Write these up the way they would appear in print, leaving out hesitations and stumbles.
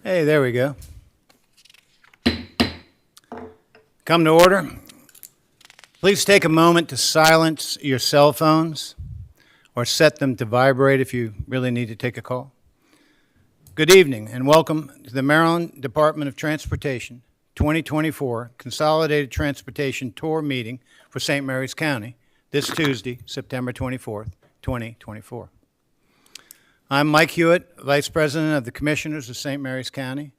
Hey, there we go. Come to order. Please take a moment to silence your cell phones or set them to vibrate if you really need to take a call. Good evening and welcome to the Maryland Department of Transportation 2024 Consolidated Transportation Tour Meeting for St. Mary's County this Tuesday, September 24th, 2024. I'm Mike Hewitt, Vice President of the Commissioners of St. Mary's County,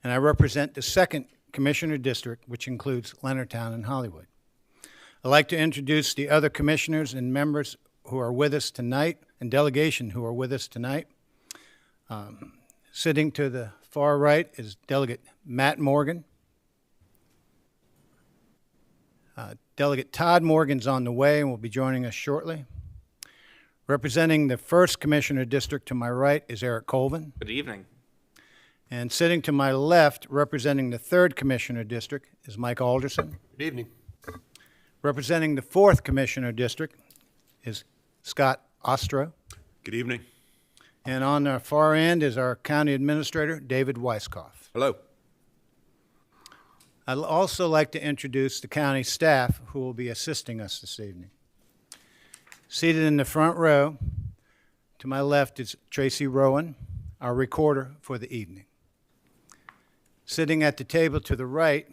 and I represent the 2nd Commissioner District, which includes Leonardtown and Hollywood. I'd like to introduce the other commissioners and members who are with us tonight, and delegation who are with us tonight. Sitting to the far right is Delegate Matt Morgan. Delegate Todd Morgan's on the way and will be joining us shortly. Representing the 1st Commissioner District to my right is Eric Colvin. Good evening. And sitting to my left, representing the 3rd Commissioner District, is Mike Alderson. Good evening. Representing the 4th Commissioner District is Scott Ostro. Good evening. And on the far end is our County Administrator, David Weiskopf. Hello. I'd also like to introduce the county staff who will be assisting us this evening. Seated in the front row, to my left is Tracy Rowan, our recorder for the evening. Sitting at the table to the right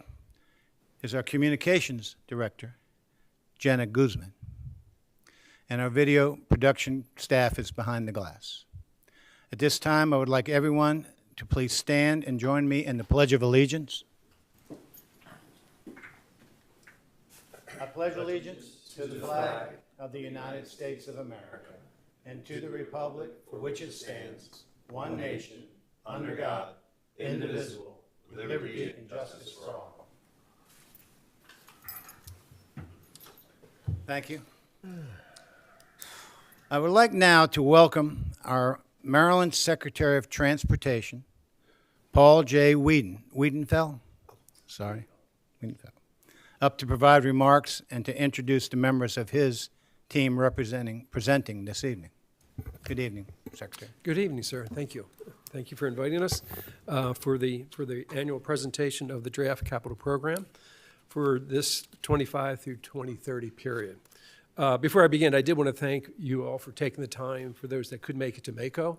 is our communications director, Jenna Guzman. And our video production staff is behind the glass. At this time, I would like everyone to please stand and join me in the Pledge of Allegiance. I pledge allegiance to the flag of the United States of America and to the republic for which it stands, one nation, under God, indivisible, with liberty and justice for all. Thank you. I would like now to welcome our Maryland Secretary of Transportation, Paul J. Wiedenfeld, up to provide remarks and to introduce the members of his team presenting this evening. Good evening, Secretary. Good evening, sir. Thank you. Thank you for inviting us for the annual presentation of the draft capital program for this 25 through 2030 period. Before I begin, I did want to thank you all for taking the time, for those that could make it to MACO.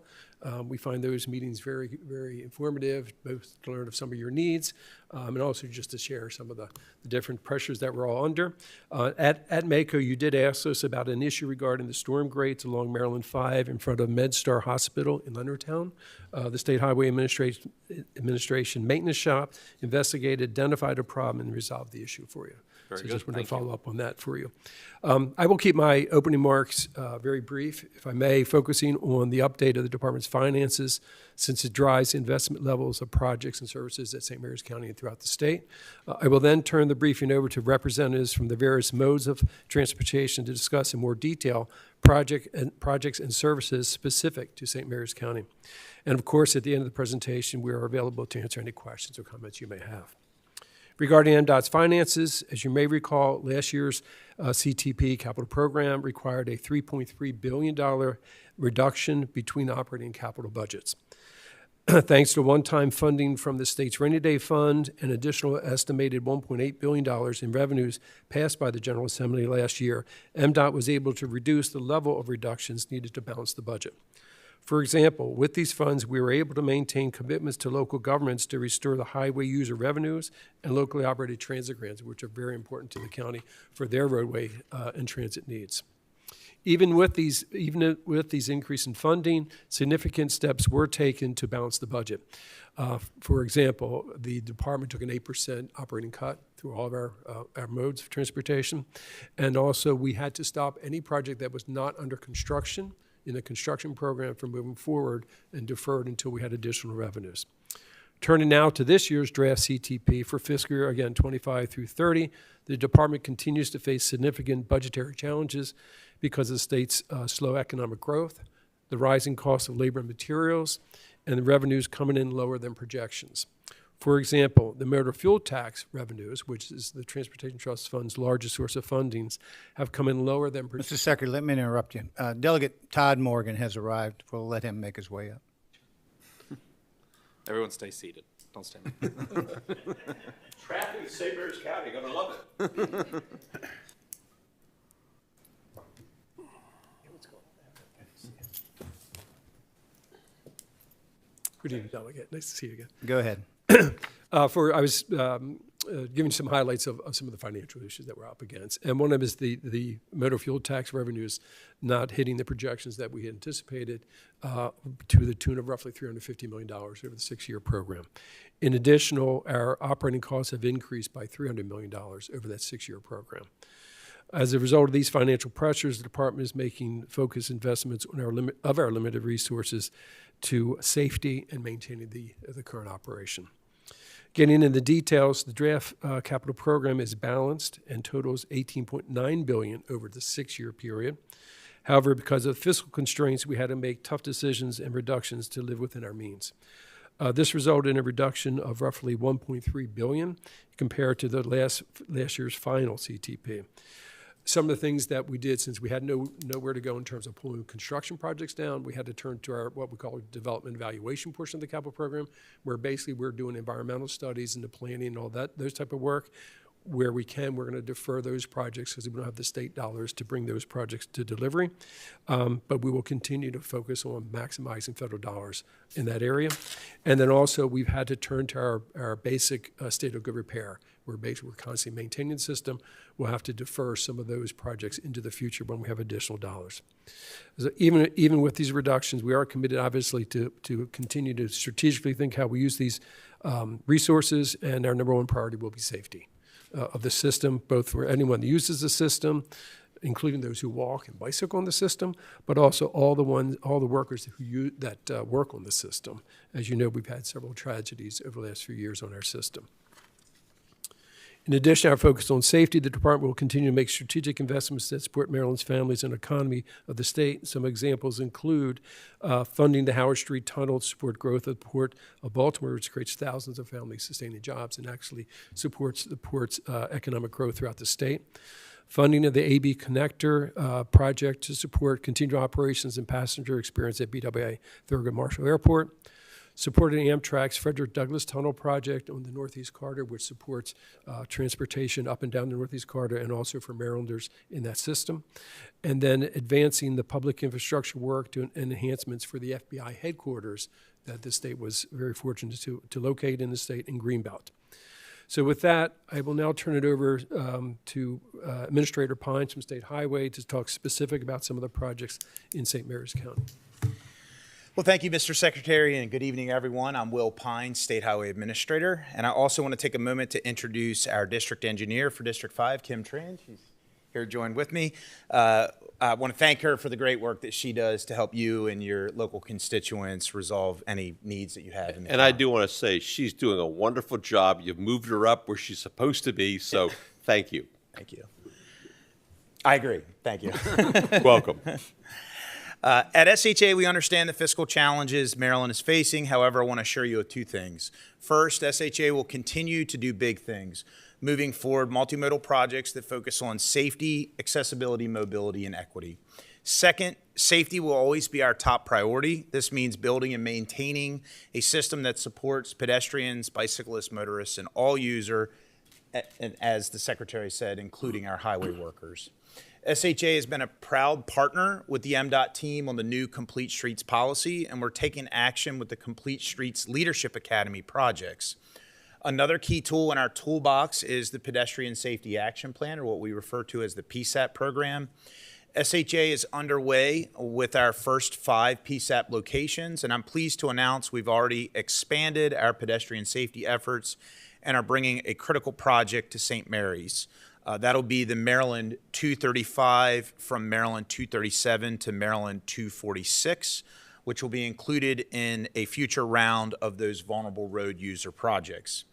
We find those meetings very, very informative, both to learn of some of your needs and also just to share some of the different pressures that we're all under. At MACO, you did ask us about an issue regarding the storm grates along Maryland 5 in front of MedStar Hospital in Leonardtown. The State Highway Administration Maintenance Shop investigated, identified a problem, and resolved the issue for you. Very so good. just want to Thank follow up on that for you. I will keep my opening remarks very brief, if I may, focusing on the update of the department's finances since it drives investment levels of projects and services at St. Mary's County and throughout the state. I will then turn the briefing over to representatives from the various modes of transportation to discuss in more detail projects and services specific to St. Mary's County. And of course, at the end of the presentation, we are available to answer any questions or comments you may have. Regarding MDOT's finances, as you may recall, last year's CTP capital program required a $3.3 billion reduction between operating and capital budgets. Thanks to one-time funding from the state's rainy day fund and additional estimated $1.8 billion in revenues passed by the General Assembly last year, MDOT was able to reduce the level of reductions needed to balance the budget. For example, with these funds, we were able to maintain commitments to local governments to restore the highway user revenues and locally operated transit grants, which are very important to the county for their roadway and transit needs. Even with these increase in funding, significant steps were taken to balance the budget. For example, the department took an 8% operating cut through all of our modes of transportation, and also we had to stop any project that was not under construction in the construction program from moving forward and deferred until we had additional revenues. Turning now to this year's draft CTP for fiscal year, again, 25 through 30, the department continues to face significant budgetary challenges because of the state's slow economic growth, the rising cost of labor and materials, and the revenues coming in lower than projections. For example, the motor fuel tax revenues, which is the Transportation Trust Fund's largest source of fundings, have come in lower than projected. Mr. Secretary, let me interrupt you. Delegate Todd Morgan has arrived. We'll let him make his way up. Everyone stay seated. Don't stand up. Traffic in St. Mary's County, gonna love it. Good evening, Delegate. Nice to see you again. Go ahead. I was giving some highlights of some of the financial issues that we're up against. And one of them is the motor fuel tax revenues not hitting the projections that we had anticipated to the tune of roughly $350 million over the 6-year program. In addition, our operating costs have increased by $300 million over that 6-year program. As a result of these financial pressures, the department is making focused investments on our limited resources to safety and maintaining the current operation. Getting into the details, the draft capital program is balanced and totals $18.9 billion over the 6-year period. However, because of fiscal constraints, we had to make tough decisions and reductions to live within our means. This resulted in a reduction of roughly $1.3 billion compared to the last year's final CTP. Some of the things that we did, since we had nowhere to go in terms of pulling construction projects down, we had to turn to our what we call development evaluation portion of the capital program, where basically we're doing environmental studies and the planning and all that, those type of work. Where we can, we're going to defer those projects because we don't have the state dollars to bring those projects to delivery. But we will continue to focus on maximizing federal dollars in that area. And then also we've had to turn to our basic state of good repair. We're constantly maintaining the system. We'll have to defer some of those projects into the future when we have additional dollars. So even with these reductions, we are committed obviously to continue to strategically think how we use these resources, and our number one priority will be safety of the system, both for anyone that uses the system, including those who walk and bicycle on the system, but also all the workers that work on the system. As you know, we've had several tragedies over the last few years on our system. In addition, our focus on safety, the department will continue to make strategic investments that support Maryland's families and economy of the state. Some examples include funding the Howard Street Tunnel to support growth of the Port of Baltimore, which creates thousands of family-sustaining jobs and actually supports the port's economic growth throughout the state. Funding of the AB Connector project to support continued operations and passenger experience at BWI Thurgood Marshall Airport. Supporting Amtrak's Frederick Douglass Tunnel project on the Northeast Corridor, which supports transportation up and down the Northeast Corridor and also for Marylanders in that system. And then advancing the public infrastructure work and enhancements for the FBI headquarters that the state was very fortunate to locate in the state in Greenbelt. So with that, I will now turn it over to Administrator Pines from State Highway to talk specific about some of the projects in St. Mary's County. Well, thank you, Mr. Secretary, and good evening, everyone. I'm Will Pine, State Highway Administrator, and I also want to take a moment to introduce our District Engineer for District 5, Kim Tran. She's here joined with me. I want to thank her for the great work that she does to help you and your local constituents resolve any needs that you have. And I do want to say she's doing a wonderful job. You've moved her up where she's supposed to be, so thank you. Thank you. I agree. Thank you. Welcome. At SHA, we understand the fiscal challenges Maryland is facing. However, I want to assure you of two things. First, SHA will continue to do big things, moving forward multimodal projects that focus on safety, accessibility, mobility, and equity. Second, safety will always be our top priority. This means building and maintaining a system that supports pedestrians, bicyclists, motorists, and all users, and as the Secretary said, including our highway workers. SHA has been a proud partner with the MDOT team on the new Complete Streets policy, and we're taking action with the Complete Streets Leadership Academy projects. Another key tool in our toolbox is the Pedestrian Safety Action Plan, or what we refer to as the PSAP program. SHA is underway with our first 5 PSAP locations, and I'm pleased to announce we've already expanded our pedestrian safety efforts and are bringing a critical project to St. Mary's. That'll be the Maryland 235 from Maryland 237 to Maryland 246, which will be included in a future round of those vulnerable road user projects.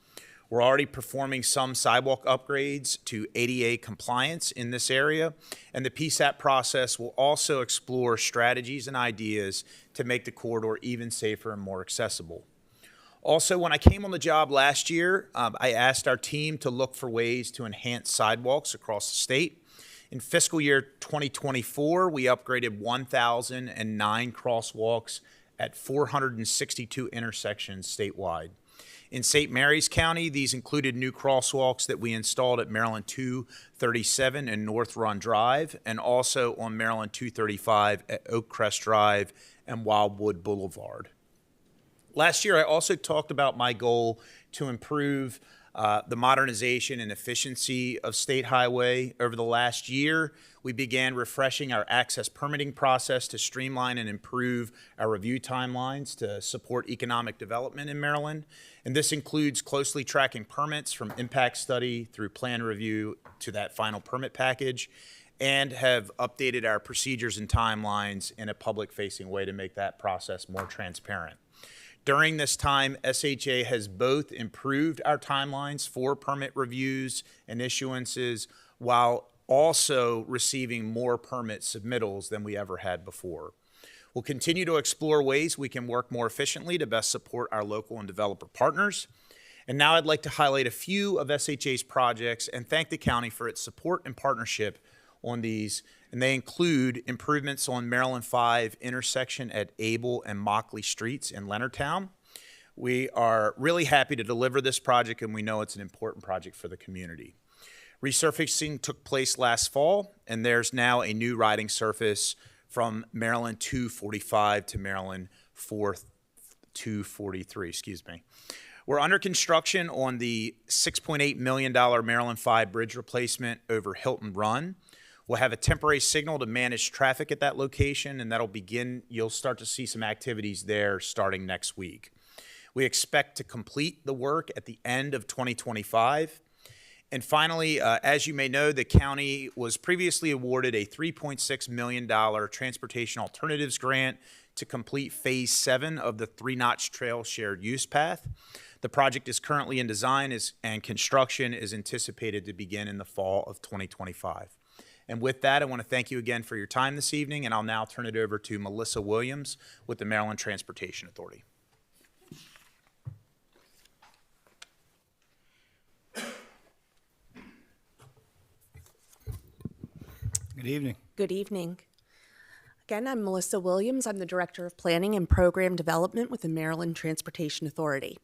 We're already performing some sidewalk upgrades to ADA compliance in this area, and the PSAP process will also explore strategies and ideas to make the corridor even safer and more accessible. Also, when I came on the job last year, I asked our team to look for ways to enhance sidewalks across the state. In fiscal year 2024, we upgraded 1,009 crosswalks at 462 intersections statewide. In St. Mary's County, these included new crosswalks that we installed at Maryland 237 and North Run Drive, and also on Maryland 235 at Oak Crest Drive and Wildwood Boulevard. Last year, I also talked about my goal to improve the modernization and efficiency of State Highway. Over the last year, we began refreshing our access permitting process to streamline and improve our review timelines to support economic development in Maryland. And this includes closely tracking permits from impact study through plan review to that final permit package, and have updated our procedures and timelines in a public-facing way to make that process more transparent. During this time, SHA has both improved our timelines for permit reviews and issuances while also receiving more permit submittals than we ever had before. We'll continue to explore ways we can work more efficiently to best support our local and developer partners. And now I'd like to highlight a few of SHA's projects and thank the county for its support and partnership on these, and they include improvements on Maryland 5 intersection at Able and Mockley Streets in Leonardtown. We are really happy to deliver this project, and we know it's an important project for the community. Resurfacing took place last fall, and there's now a new riding surface from Maryland 245 to Maryland 243, We're under construction on the $6.8 million Maryland 5 bridge replacement over Hilton Run. We'll have a temporary signal to manage traffic at that location, and you'll start to see some activities there starting next week. We expect to complete the work at the end of 2025. And finally, as you may know, the county was previously awarded a $3.6 million Transportation Alternatives Grant to complete Phase 7 of the Three Notch Trail Shared Use Path. The project is currently in design and construction is anticipated to begin in the fall of 2025. And with that, I want to thank you again for your time this evening, and I'll now turn it over to Melissa Williams with the Maryland Transportation Authority. Good evening. Good evening. Again, I'm Melissa Williams. I'm the Director of Planning and Program Development with the Maryland Transportation Authority.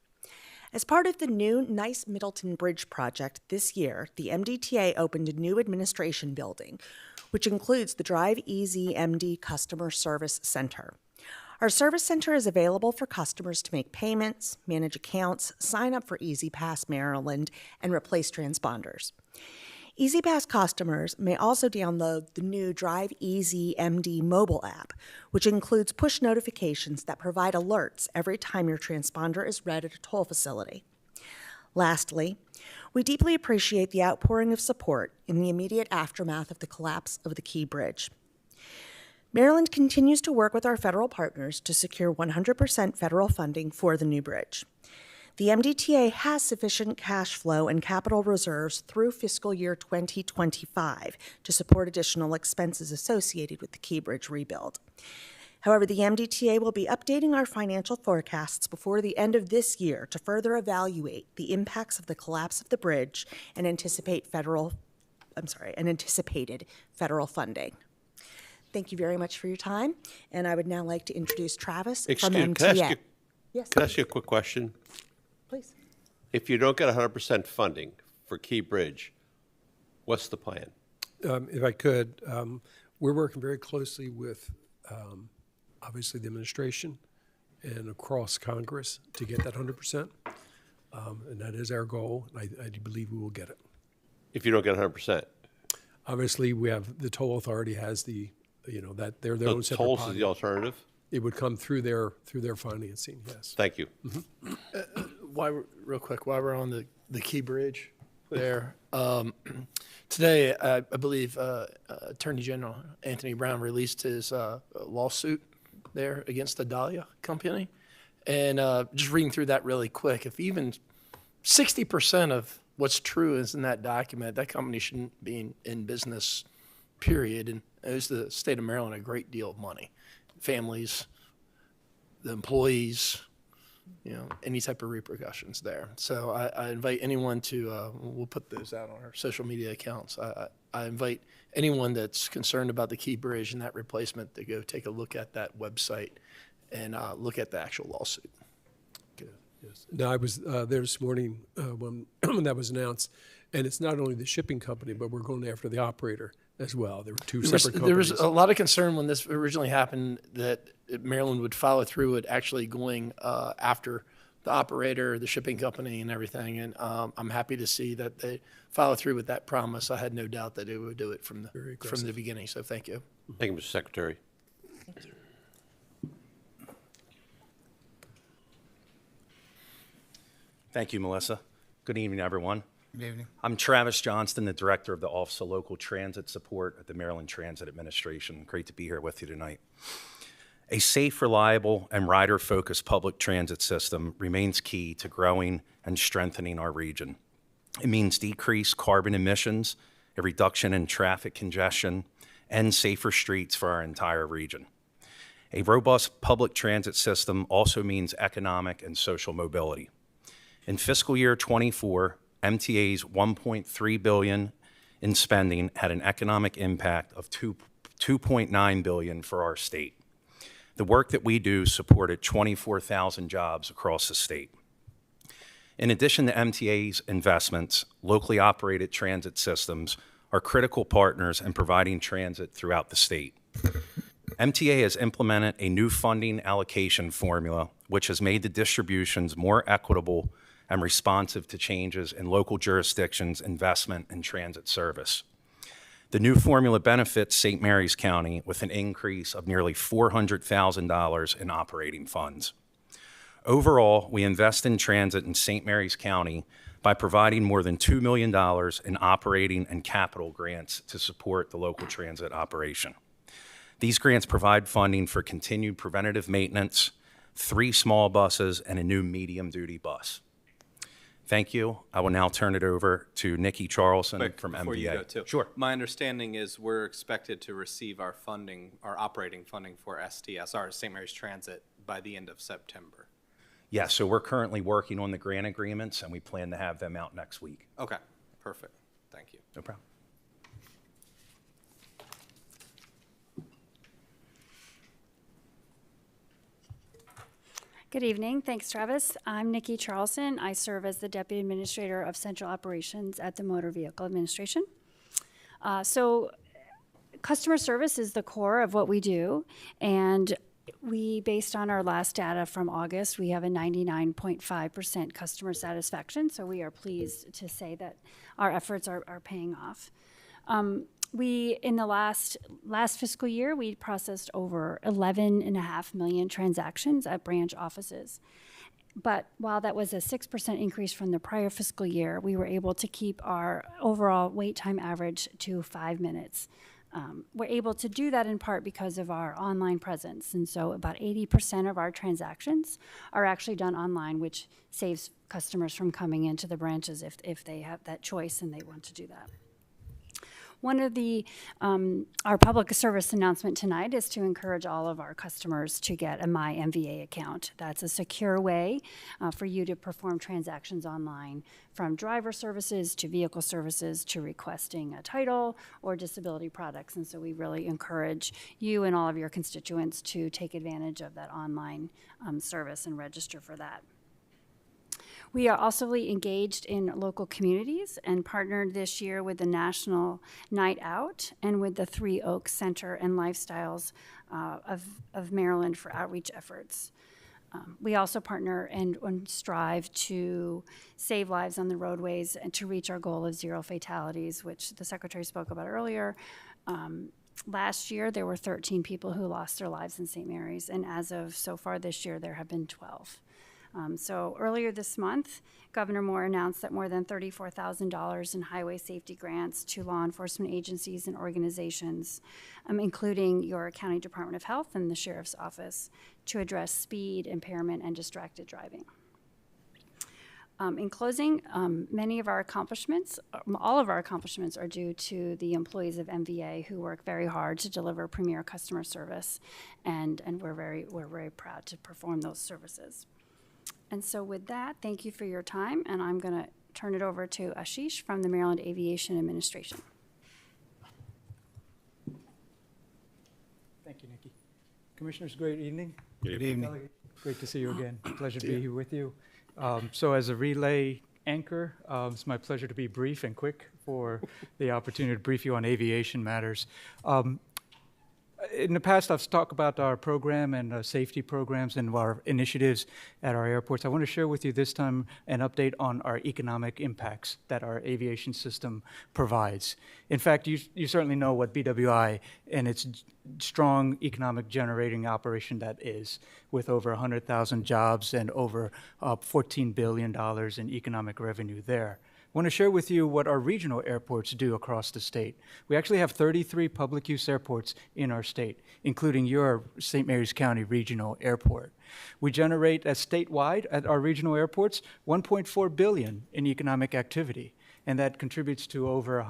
As part of the new Nice Middleton Bridge project this year, the MDTA opened a new administration building, which includes the Drive Easy MD Customer Service Center. Our service center is available for customers to make payments, manage accounts, sign up for EasyPass Maryland, and replace transponders. EasyPass customers may also download the new Drive Easy MD mobile app, which includes push notifications that provide alerts every time your transponder is read at a toll facility. Lastly, we deeply appreciate the outpouring of support in the immediate aftermath of the collapse of the Key Bridge. Maryland continues to work with our federal partners to secure 100% federal funding for the new bridge. The MDTA has sufficient cash flow and capital reserves through fiscal year 2025 to support additional expenses associated with the Key Bridge rebuild. However, the MDTA will be updating our financial forecasts before the end of this year to further evaluate the impacts of the collapse of the bridge and anticipated federal funding. Thank you very much for your time, and I would now like to introduce Travis from MTA. Yes, Can I ask you a quick question? please. If you don't get 100% funding for Key Bridge, what's the plan? If I could, we're working very closely with, obviously, the administration and across Congress to get that 100%. And that is our goal, and I do believe we will get it. If you don't get 100%? Obviously, we have, the toll authority has the, that they're their own So separate tolls is pocket. the alternative? It would come through their financing, yes. Thank you. Real quick, while we're on the Key Bridge there, today I believe Attorney General Anthony Brown released his lawsuit there against the Dahlia Company. And just reading through that really quick, if even 60% of what's true is in that document, that company shouldn't be in business, period. And it owes the state of Maryland a great deal of money. Families, the employees, any type of repercussions there. So I invite anyone to, we'll put those out on our social media accounts. I invite anyone that's concerned about the Key Bridge and that replacement to go take a look at that website and look at the actual lawsuit. Yes. No, I was there this morning when when that was announced, and it's not only the shipping company, but we're going after the operator as well. There were two separate There was companies. a lot of concern when this originally happened that Maryland would follow through with actually going after the operator, the shipping company, and everything. And I'm happy to see that they follow through with that promise. I had no doubt that it would do it from the beginning. So thank you. Thank you, Mr. Secretary. Thank you, Melissa. Good evening, everyone. Good evening. I'm Travis Johnston, the Director of the Office of Local Transit Support at the Maryland Transit Administration. Great to be here with you tonight. A safe, reliable, and rider-focused public transit system remains key to growing and strengthening our region. It means decreased carbon emissions, a reduction in traffic congestion, and safer streets for our entire region. A robust public transit system also means economic and social mobility. In fiscal year 24, MTA's $1.3 billion in spending had an economic impact of $2.9 billion for our state. The work that we do supported 24,000 jobs across the state. In addition to MTA's investments, locally operated transit systems are critical partners in providing transit throughout the state. MTA has implemented a new funding allocation formula, which has made the distributions more equitable and responsive to changes in local jurisdictions' investment in transit service. The new formula benefits St. Mary's County with an increase of nearly $400,000 in operating funds. Overall, we invest in transit in St. Mary's County by providing more than $2 million in operating and capital grants to support the local transit operation. These grants provide funding for continued preventative maintenance, 3 small buses, and a new medium-duty bus. Thank you. I will now turn it over to Nikki Charlson from Before you MVA. go too. Sure. My understanding is we're expected to receive our funding, our operating funding for STS, our St. Mary's Transit, by the end of September. Yeah, so we're currently working on the grant agreements, and we plan to have them out next week. Okay, perfect. Thank you. No problem. Good evening. Thanks, Travis. I'm Nikki Charlson. I serve as the Deputy Administrator of Central Operations at the Motor Vehicle Administration. So customer service is the core of what we do, and we, based on our last data from August, we have a 99.5% customer satisfaction, so we are pleased to say that our efforts are paying off. We, in the last fiscal year, we processed over 11.5 million transactions at branch offices. But while that was a 6% increase from the prior fiscal year, we were able to keep our overall wait time average to 5 minutes. We're able to do that in part because of our online presence. And so about 80% of our transactions are actually done online, which saves customers from coming into the branches if they have that choice and they want to do that. One of our public service announcement tonight is to encourage all of our customers to get a MyMVA account. That's a secure way for you to perform transactions online, from driver services to vehicle services to requesting a title or disability products. And so we really encourage you and all of your constituents to take advantage of that online service and register for that. We are also engaged in local communities and partnered this year with the National Night Out and with the Three Oaks Center and Lifestyles of Maryland for outreach efforts. We also partner and strive to save lives on the roadways and to reach our goal of 0 fatalities, which the Secretary spoke about earlier. Last year, there were 13 people who lost their lives in St. Mary's, and as of so far this year, there have been 12. So earlier this month, Governor Moore announced that more than $34,000 in highway safety grants to law enforcement agencies and organizations, including your County Department of Health and the Sheriff's Office, to address speed, impairment, and distracted driving. In closing, many of our accomplishments, all of our accomplishments are due to the employees of MVA who work very hard to deliver premier customer service, and we're very proud to perform those services. And so with that, thank you for your time, and I'm going to turn it over to Ashish from the Maryland Aviation Administration. Thank you, Nikki. Commissioners, good evening. Good evening. Great to see you again. Pleasure to be here with you. So as a relay anchor, it's my pleasure to be brief and quick for the opportunity to brief you on aviation matters. In the past, I've talked about our program and safety programs and our initiatives at our airports. I want to share with you this time an update on our economic impacts that our aviation system provides. In fact, you certainly know what BWI and its strong economic generating operation that is, with over 100,000 jobs and over $14 billion in economic revenue there. I want to share with you what our regional airports do across the state. We actually have 33 public use airports in our state, including your St. Mary's County Regional Airport. We generate statewide at our regional airports $1.4 billion in economic activity, and that contributes to over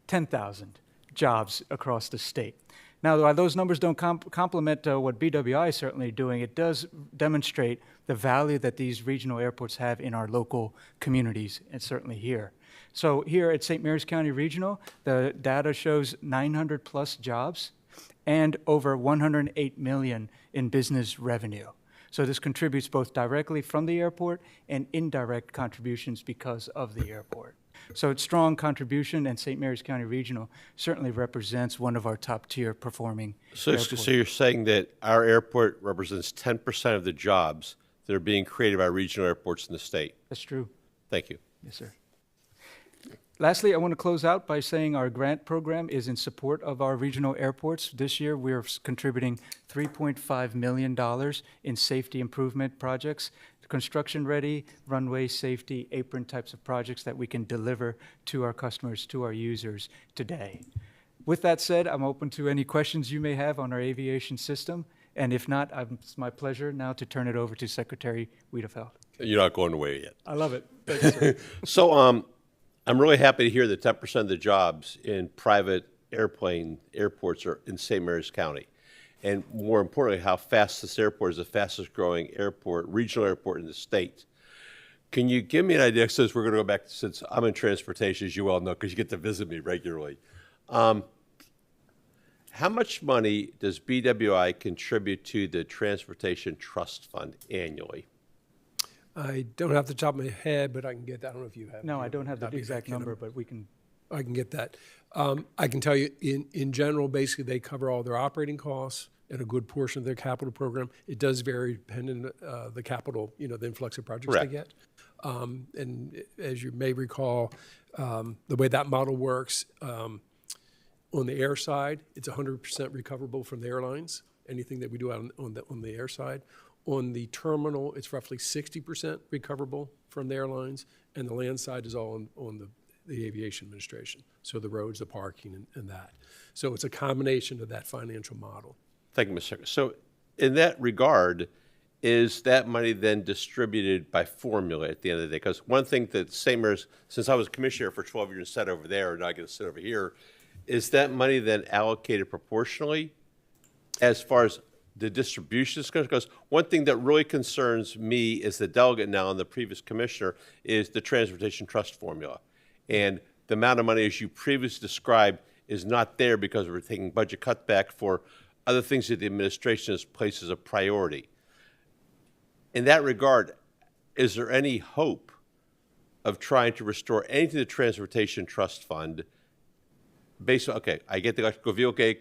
10,000 jobs across the state. Now, while those numbers don't complement what BWI is certainly doing, it does demonstrate the value that these regional airports have in our local communities, and certainly here. So here at St. Mary's County Regional, the data shows 900 plus jobs and over 108 million in business revenue. So this contributes both directly from the airport and indirect contributions because of the airport. So it's strong contribution, and St. Mary's County Regional certainly represents one of our top-tier performing airports. So you're saying that our airport represents 10% of the jobs that are being created by regional airports in the state? That's true. Thank you. Yes, sir. Lastly, I want to close out by saying our grant program is in support of our regional airports. This year, we're contributing $3.5 million in safety improvement projects, construction-ready, runway safety, apron types of projects that we can deliver to our customers, to our users today. With that said, I'm open to any questions you may have on our aviation system, and if not, it's my pleasure now to turn it over to Secretary Wiedefeld. You're not going away yet. I love it. Thank you, sir. So I'm really happy to hear that 10% of the jobs in private airports are in St. Mary's County. And more importantly, how fast this airport is the fastest growing regional airport in the state. Can you give me an idea, since we're going to go back, since I'm in transportation, as you well know, because you get to visit me regularly. How much money does BWI contribute to the Transportation Trust Fund annually? I don't have the top of my head, but I can get that. I don't know if you have. No, I don't have the exact number, but I can get that. I can tell you, in general, basically, they cover all their operating costs and a good portion of their capital program. It does vary depending on the capital, the influx of projects Correct. they get. And as you may recall, the way that model works, on the air side, it's 100% recoverable from the airlines, anything that we do on the air side. On the terminal, it's roughly 60% recoverable from the airlines, and the land side is all on the aviation administration. So the roads, the parking, and that. So it's a combination of that financial model. Thank you, Mr. Secretary. So in that regard, is that money then distributed by formula at the end of the day? Because one thing that St. Mary's, since I was a commissioner for 12 years and sat over there, and I get to sit over here, is that money then allocated proportionally as far as the distribution is concerned? Because one thing that really concerns me as the delegate now and the previous commissioner is the Transportation Trust formula. And the amount of money, as you previously described, is not there because we're taking budget cutback for other things that the administration has placed as a priority. In that regard, is there any hope of trying to restore anything to the Transportation Trust Fund based on, okay, I get the electrical vehicle,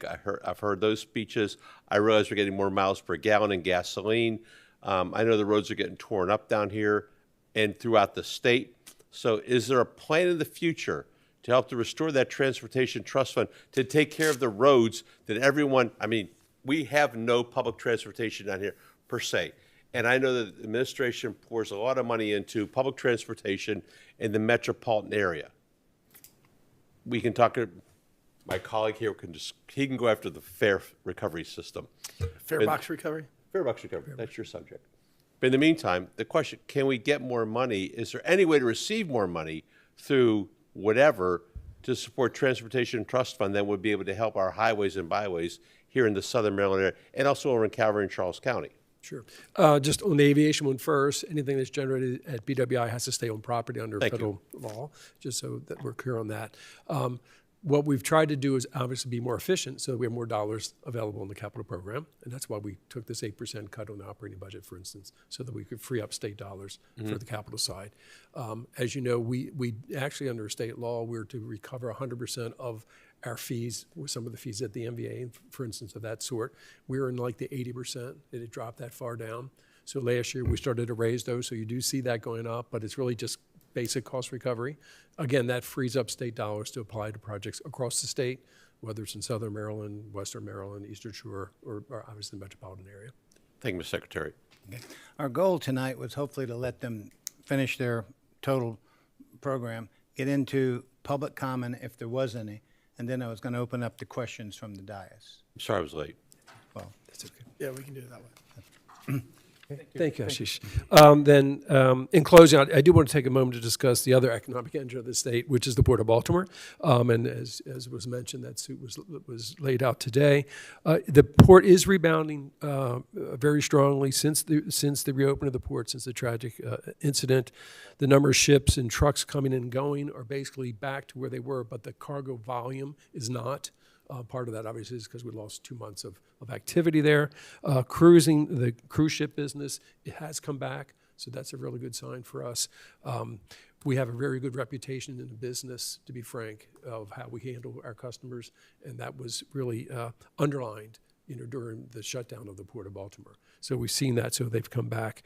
I've heard those speeches. I realize we're getting more miles per gallon in gasoline. I know the roads are getting torn up down here and throughout the state. So is there a plan in the future to help to restore that Transportation Trust Fund to take care of the roads that everyone, we have no public transportation down here per se. And I know that the administration pours a lot of money into public transportation in the metropolitan area. We can talk to my colleague here, he can go after the fare recovery system. Fare box recovery? Fare box recovery, that's your subject. But in the meantime, the question, can we get more money? Is there any way to receive more money through whatever to support Transportation Trust Fund that would be able to help our highways and byways here in the southern Maryland area and also over in Calvary and Charles County? Sure. Just on the aviation one first, anything that's generated at BWI has to stay on property under federal law, just so that we're clear on that. What we've tried to do is obviously be more efficient so that we have more dollars available in the capital program. And that's why we took this 8% cut on the operating budget, for instance, so that we could free up state dollars for the capital side. As you know, we actually, under state law, we're to recover 100% of our fees, with some of the fees at the MVA, for instance, of that sort. We were in like the 80%. It had dropped that far down. So last year, we started to raise those. So you do see that going up, but it's really just basic cost recovery. Again, that frees up state dollars to apply to projects across the state, whether it's in Southern Maryland, Western Maryland, Eastern Shore, or obviously the metropolitan area. Thank you, Mr. Secretary. Our goal tonight was hopefully to let them finish their total program, get into public comment if there was any, and then I was going to open up the questions from the dais. I'm sorry I was late. Well, That's okay. Yeah, we can do it that way. Thank you, Ashish. In closing, I do want to take a moment to discuss the other economic engine of the state, which is the Port of Baltimore. And as was mentioned, that suit was laid out today. The port is rebounding very strongly since the reopening of the port, since the tragic incident. The number of ships and trucks coming and going are basically back to where they were, but the cargo volume is not. Part of that, obviously, is because we lost 2 months of activity there. Cruising, the cruise ship business, it has come back, so that's a really good sign for us. We have a very good reputation in the business, to be frank, of how we handle our customers, and that was really underlined, during the shutdown of the Port of Baltimore. So we've seen that, so they've come back.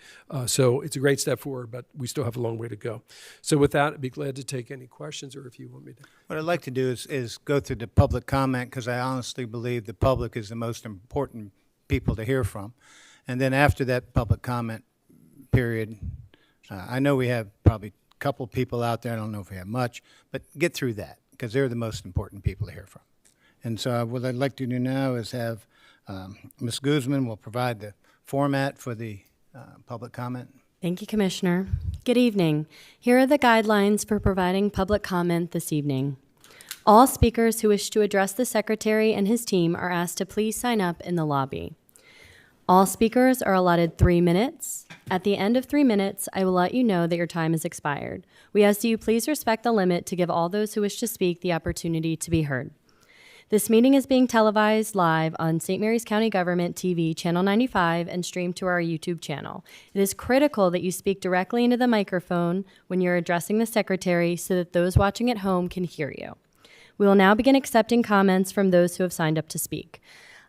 So it's a great step forward, but we still have a long way to go. So with that, I'd be glad to take any questions, or if you want me to. what I'd like to do is go through the public comment, because I honestly believe the public is the most important people to hear from. And then after that public comment period, I know we have probably a couple people out there, I don't know if we have much, but get through that, because they're the most important people to hear from. And so what I'd like to do now is have Ms. Guzman will provide the format for the public comment. Thank you, Commissioner. Good evening. Here are the guidelines for providing public comment this evening. All speakers who wish to address the Secretary and his team are asked to please sign up in the lobby. All speakers are allotted 3 minutes. At the end of 3 minutes, I will let you know that your time has expired. We ask that you please respect the limit to give all those who wish to speak the opportunity to be heard. This meeting is being televised live on St. Mary's County Government TV, Channel 95, and streamed to our YouTube channel. It is critical that you speak directly into the microphone when you're addressing the Secretary so that those watching at home can hear you. We will now begin accepting comments from those who have signed up to speak.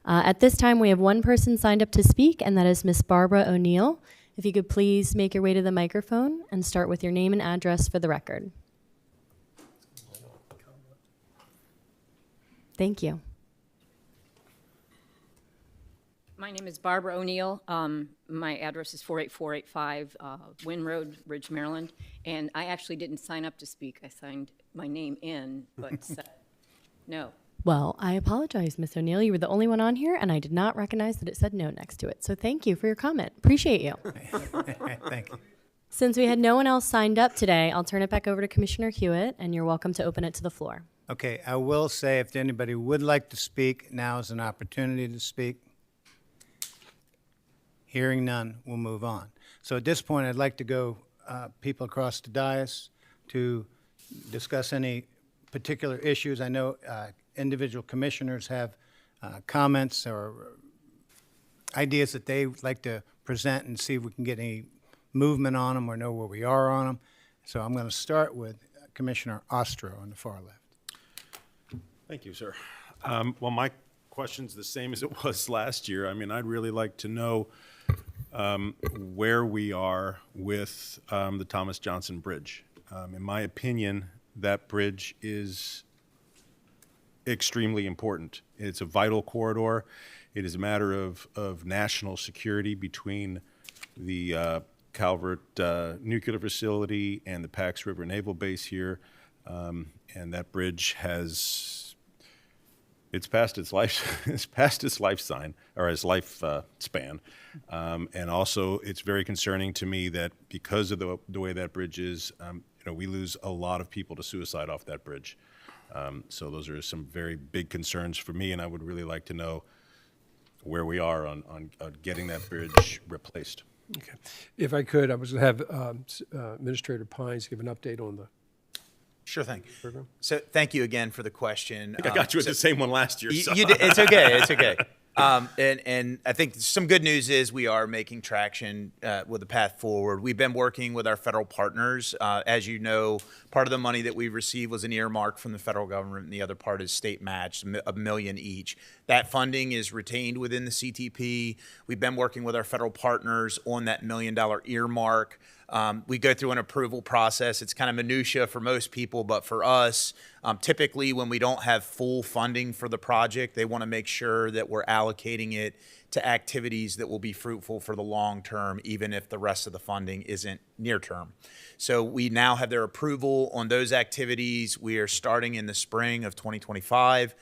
At this time, we have one person signed up to speak, and that is Ms. Barbara O'Neill. If you could please make your way to the microphone and start with your name and address for the record. Thank you. My name is Barbara O'Neill. My address is 48485 Wynn Road, Ridge, Maryland. And I actually didn't sign up to speak. I signed my name in, but said no. Well, I apologize, Ms. O'Neill. You were the only one on here, and I did not recognize that it said no next to it. So thank you for your comment. Appreciate you. Thank you. Since we had no one else signed up today, I'll turn it back over to Commissioner Hewitt, and you're welcome to open it to the floor. Okay, I will say if anybody would like to speak, now is an opportunity to speak. Hearing none, we'll move on. So at this point, I'd like to go people across the dais to discuss any particular issues. I know individual commissioners have comments or ideas that they would like to present and see if we can get any movement on them or know where we are on them. So I'm going to start with Commissioner Ostro on the far left. Thank you, sir. Well, my question's the same as it was last year. I mean, I'd really like to know where we are with the Thomas Johnson Bridge. In my opinion, that bridge is extremely important. It's a vital corridor. It is a matter of national security between the Calvert Nuclear Facility and the Pax River Naval Base here. And that bridge it's past its lifespan, and also it's very concerning to me that because of the way that bridge is, we lose a lot of people to suicide off that bridge. So those are some very big concerns for me, and I would really like to know where we are on getting that bridge replaced. Okay. If I could, I was going to have Administrator Pines give an update on the Sure thing. So thank you again for the question. I got you with the same one last year. So. You did, it's okay. It's okay. And I think some good news is we are making traction with the path forward. We've been working with our federal partners. As you know, part of the money that we received was an earmark from the federal government, and the other part is state matched, $1 million each. That funding is retained within the CTP. We've been working with our federal partners on that $1 million earmark. We go through an approval process. It's kind of minutia for most people, but for us, typically when we don't have full funding for the project, they want to make sure that we're allocating it to activities that will be fruitful for the long term, even if the rest of the funding isn't near term. So we now have their approval on those activities. We are starting in the spring of 2025.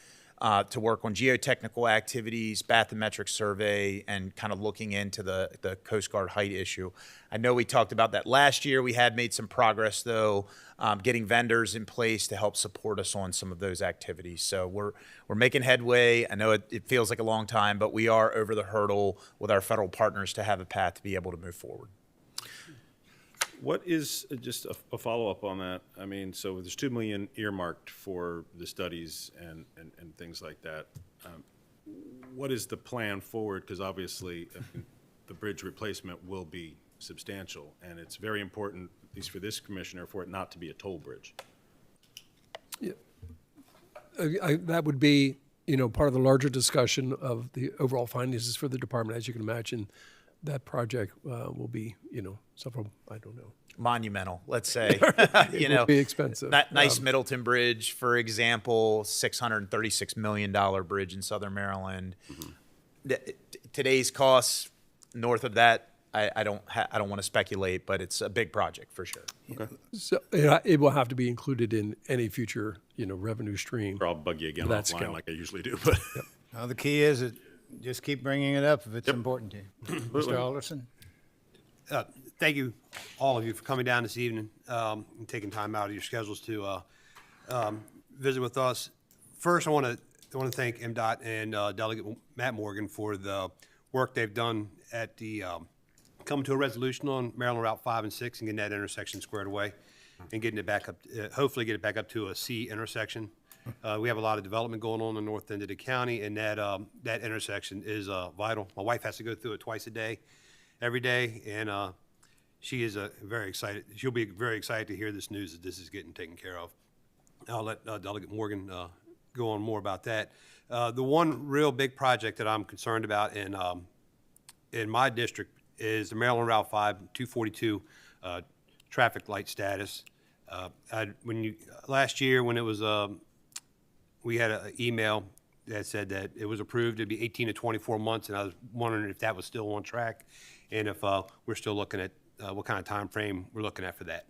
To work on geotechnical activities, bathymetric survey, and kind of looking into the Coast Guard height issue. I know we talked about that last year. We had made some progress, though, getting vendors in place to help support us on some of those activities. So we're making headway. I know it feels like a long time, but we are over the hurdle with our federal partners to have a path to be able to move forward. What is, just a follow-up on that, I mean, so there's 2 million earmarked for the studies and things like that. What is the plan forward? Because obviously the bridge replacement will be substantial, and it's very important, at least for this commissioner, for it not to be a toll bridge. Yeah. That would be, part of the larger discussion of the overall finances for the department. As you can imagine, that project will be, several, I don't know. Monumental, let's say. It will be expensive. Nice Middleton Bridge, for example, $636 million bridge in Southern Maryland. Today's costs north of that, I don't want to speculate, but it's a big project for sure. Okay. So it will have to be included in any future, revenue stream. Or I'll bug you again That's offline count. like I usually do. But Well, the key is just keep bringing it up if it's important to you. Mr. Alderson? Thank you, all of you, for coming down this evening and taking time out of your schedules to visit with us. First, I want to thank MDOT and Delegate Matt Morgan for the work they've done at the coming to a resolution on Maryland Route 5 and 6 and getting that intersection squared away and getting it back up, hopefully get it back up to a C intersection. We have a lot of development going on in the north end of the county, and that intersection is vital. My wife has to go through it twice a day, every day, and she is very excited. She'll be very excited to hear this news that this is getting taken care of. I'll let Delegate Morgan go on more about that. The one real big project that I'm concerned about in my district is the Maryland Route 5 242 traffic light status. Last year when it was we had an email that said that it was approved. It'd be 18 to 24 months, and I was wondering if that was still on track, and if we're still looking at what kind of time frame we're looking at for that.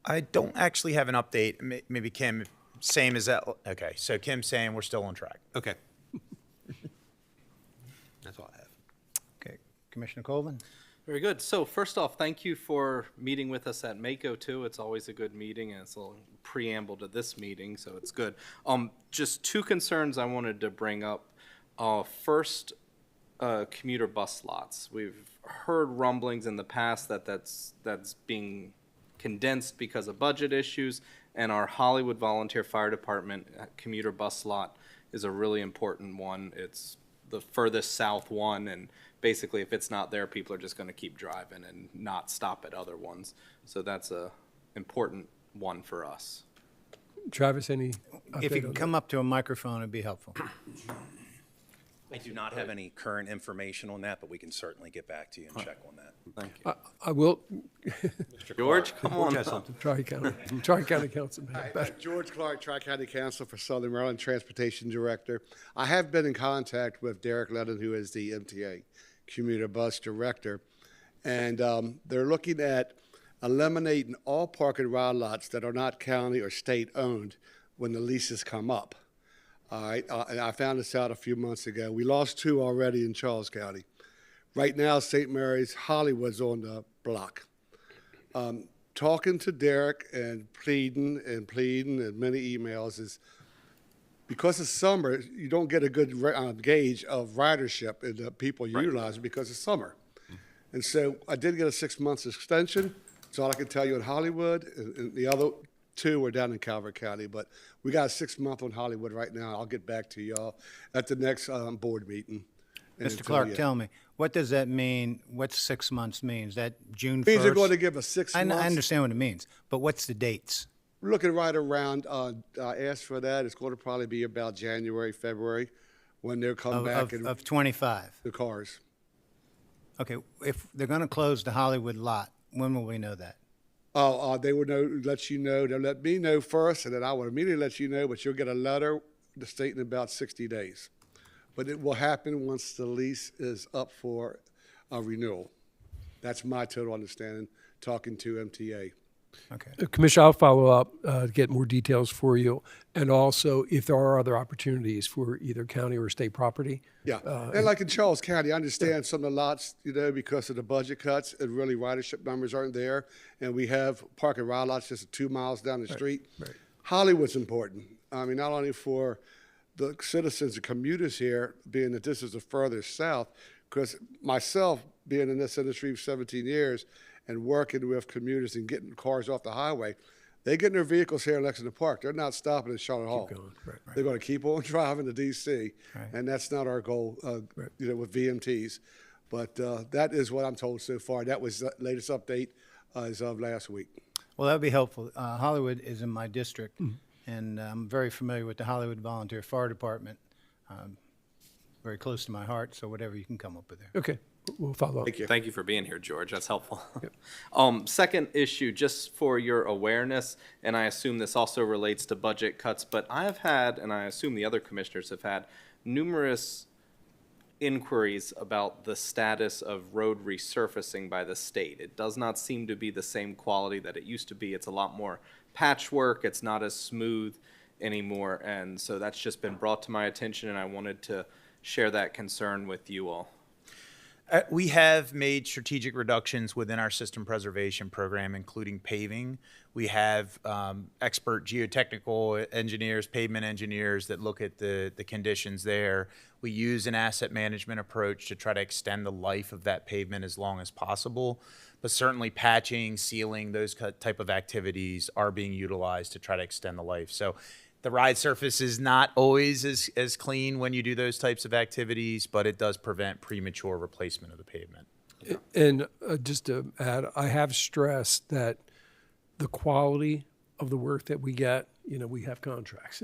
I don't actually have an update. Maybe Kim, same as that. Okay, so Kim's saying we're still on track. Okay. That's all I have. Okay, Commissioner Colvin? Very good. So first off, thank you for meeting with us at MACO too. It's always a good meeting, and it's a little preamble to this meeting, so it's good. Just two concerns I wanted to bring up. First, commuter bus slots. We've heard rumblings in the past that that's being condensed because of budget issues, and our Hollywood Volunteer Fire Department commuter bus slot is a really important one. It's the furthest south one, and basically if it's not there, people are just going to keep driving and not stop at other ones. So that's a important one for us. Travis, any If update you can on come up to a microphone, it'd be helpful. I do not have any current information on that, but we can certainly get back to you and check on that. Thank you. I will. George, come on. Tri-County Councilman. George Clark, Tri-County Council for Southern Maryland Transportation Director. I have been in contact with Derek Lennon, who is the MTA Commuter Bus Director, and they're looking at eliminating all park and ride lots that are not county or state-owned when the leases come up. All right, and I found this out a few months ago. We lost 2 already in Charles County. Right now, St. Mary's Hollywood's on the block. Talking to Derek and pleading and many emails is because it's summer, you don't get a good gauge of ridership and the people utilize it because it's summer. And so I did get a 6 months extension. That's all I can tell you in Hollywood. And the other 2 are down in Calvert County, but we got a 6-month on Hollywood right now. I'll get back to y'all at the next board meeting. And Mr. so, Clark, yeah. tell me, what does that mean? What 6 months mean? Is that June 1st? Means they're going to give us 6 I months. understand what it means, but what's the dates? We're looking right around, I asked for that. It's going to probably be about January, February, when they'll come back and Of 25? the cars. Okay, if they're going to close the Hollywood lot, when will we know that? They would let you know. They'll let me know first, and then I will immediately let you know, but you'll get a letter stating about 60 days. But it will happen once the lease is up for a renewal. That's my total understanding, talking to MTA. Okay. Commissioner, I'll follow up to get more details for you. And also, if there are other opportunities for either county or state property. Yeah, and like in Charles County, I understand some of the lots, because of the budget cuts, and really ridership numbers aren't there. And we have park and ride lots just 2 miles down the street. Right. Hollywood's important. I mean, not only for the citizens and commuters here, being that this is the furthest south, because myself, being in this industry for 17 years and working with commuters and getting cars off the highway, they get in their vehicles here in Lexington Park. They're not stopping at Charlotte Hall. Right. They're going to keep on driving to D.C., Right. and that's not our goal, with VMTs. But that is what I'm told so far. That was the latest update as of last week. Well, that would be helpful. Hollywood is in my district, and I'm very familiar with the Hollywood Volunteer Fire Department. Very close to my heart, so whatever you can come up with there. Okay, we'll follow up. Thank you. Thank you for being here, George. That's helpful. Second issue, just for your awareness, and I assume this also relates to budget cuts, but I have had, and I assume the other commissioners have had, numerous inquiries about the status of road resurfacing by the state. It does not seem to be the same quality that it used to be. It's a lot more patchwork. It's not as smooth anymore, and so that's just been brought to my attention, and I wanted to share that concern with you all. We have made strategic reductions within our system preservation program, including paving. We have expert geotechnical engineers, pavement engineers that look at the conditions there. We use an asset management approach to try to extend the life of that pavement as long as possible. But certainly patching, sealing, those type of activities are being utilized to try to extend the life. So the ride surface is not always as clean when you do those types of activities, but it does prevent premature replacement of the pavement. And just to add, I have stressed that the quality of the work that we get, we have contracts.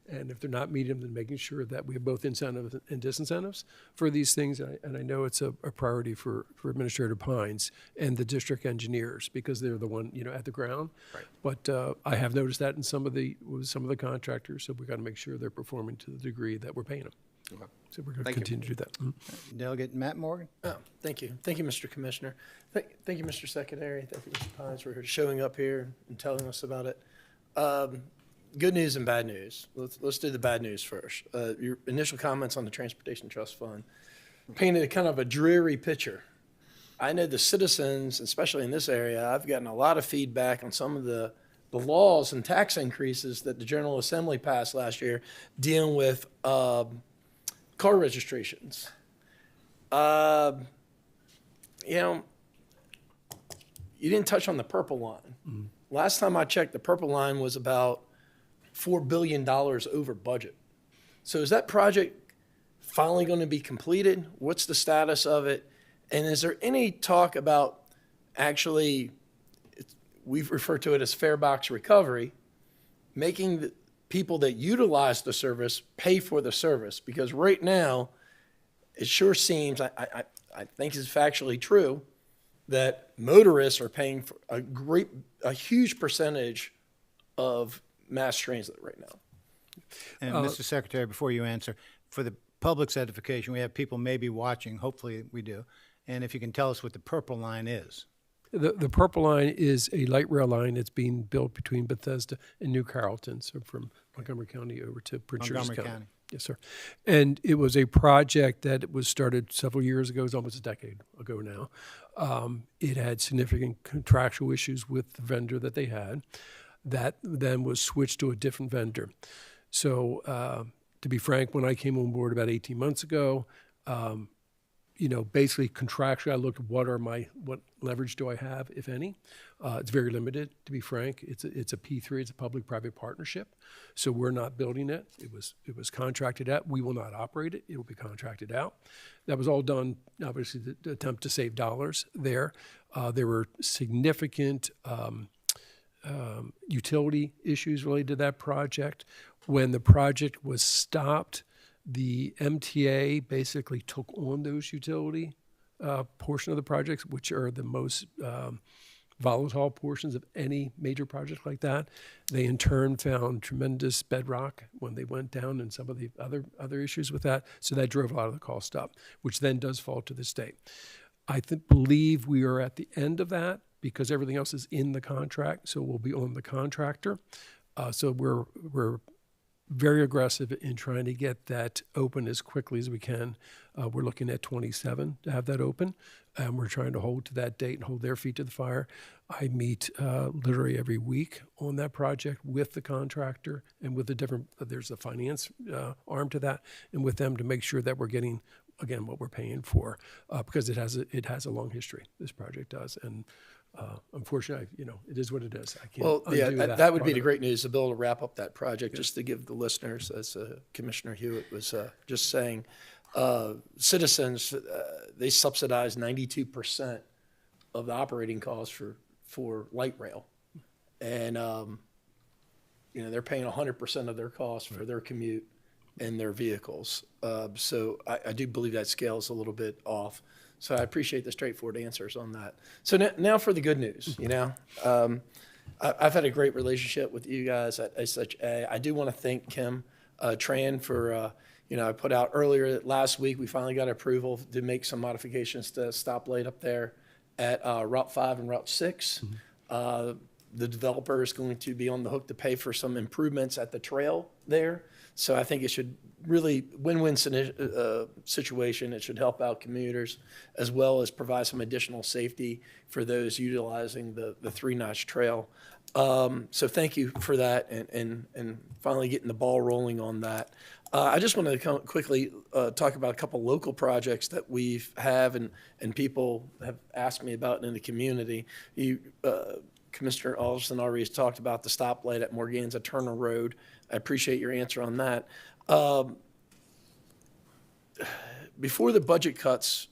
And if they're not meeting them, then making sure that we have both incentives and disincentives for these things. And I know it's a priority for Administrator Pines and the district engineers, because they're the one, at the ground. Right. But I have noticed that in some of the contractors, so we got to make sure they're performing to the degree that we're paying them. Okay. So we're going to Thank you. continue to do that. Mhm. Delegate Matt Morgan? Oh, thank you. Thank you, Mr. Commissioner. Thank you, Mr. Secretary. Thank you, Mr. Pines, for showing up here and telling us about it. Good news and bad news. Let's do the bad news first. Your initial comments on the Transportation Trust Fund painted a kind of a dreary picture. I know the citizens, especially in this area, I've gotten a lot of feedback on some of the laws and tax increases that the General Assembly passed last year dealing with car registrations. You didn't touch on the purple line. Last time I checked, the purple line was about $4 billion over budget. So is that project finally going to be completed? What's the status of it? And is there any talk about actually, we've referred to it as fare box recovery, making the people that utilize the service pay for the service? Because right now, it sure seems, I think it's factually true, that motorists are paying for a huge percentage of mass transit right now. And Mr. Secretary, before you answer, for the public's edification, we have people maybe watching, hopefully we do, and if you can tell us what the purple line is. The purple line is a light rail line that's being built between Bethesda and New Carrollton, so from Montgomery County over to Prince George's Montgomery County. County. Yes, sir. And it was a project that was started several years ago. It's almost a decade ago now. It had significant contractual issues with the vendor that they had. That then was switched to a different vendor. So to be frank, when I came on board about 18 months ago, basically contractually, I looked at what leverage do I have, if any. It's very limited, to be frank. It's a P3, it's a public-private partnership. So we're not building it. It was contracted out. We will not operate it. It will be contracted out. That was all done, obviously, to attempt to save dollars there. There were significant utility issues related to that project. When the project was stopped, the MTA basically took on those utility portion of the projects, which are the most volatile portions of any major project like that. They in turn found tremendous bedrock when they went down and some of the other issues with that. So that drove a lot of the cost up, which then does fall to the state. I believe we are at the end of that because everything else is in the contract, so we'll be on the contractor. So we're very aggressive in trying to get that open as quickly as we can. We're looking at 27 to have that open, and we're trying to hold to that date and hold their feet to the fire. I meet literally every week on that project with the contractor and with the different, there's a finance arm to that, and with them to make sure that we're getting, again, what we're paying for, because it has a long history, this project does. And unfortunately, it is what it is. I can't undo that would be the great news, to be able to wrap up that project, just to give the listeners, as Commissioner Hewitt was just saying, citizens, they subsidize 92% of the operating costs for light rail. And, they're paying 100% of their costs for their commute and their vehicles. So I do believe that scale is a little bit off. So I appreciate the straightforward answers on that. So now for the good news, I've had a great relationship with you guys at SHA. I do want to thank Kim Tran for, I put out earlier last week, we finally got approval to make some modifications to stoplight up there at Route 5 and Route 6. The developer is going to be on the hook to pay for some improvements at the trail there. So I think it should really win-win situation. It should help out commuters as well as provide some additional safety for those utilizing the three-notch trail. So thank you for that and finally getting the ball rolling on that. I just want to quickly talk about a couple local projects that we have and people have asked me about in the community. Commissioner Alderson already has talked about the stoplight at Morganza Turner Road. I appreciate your answer on that. Before the budget cuts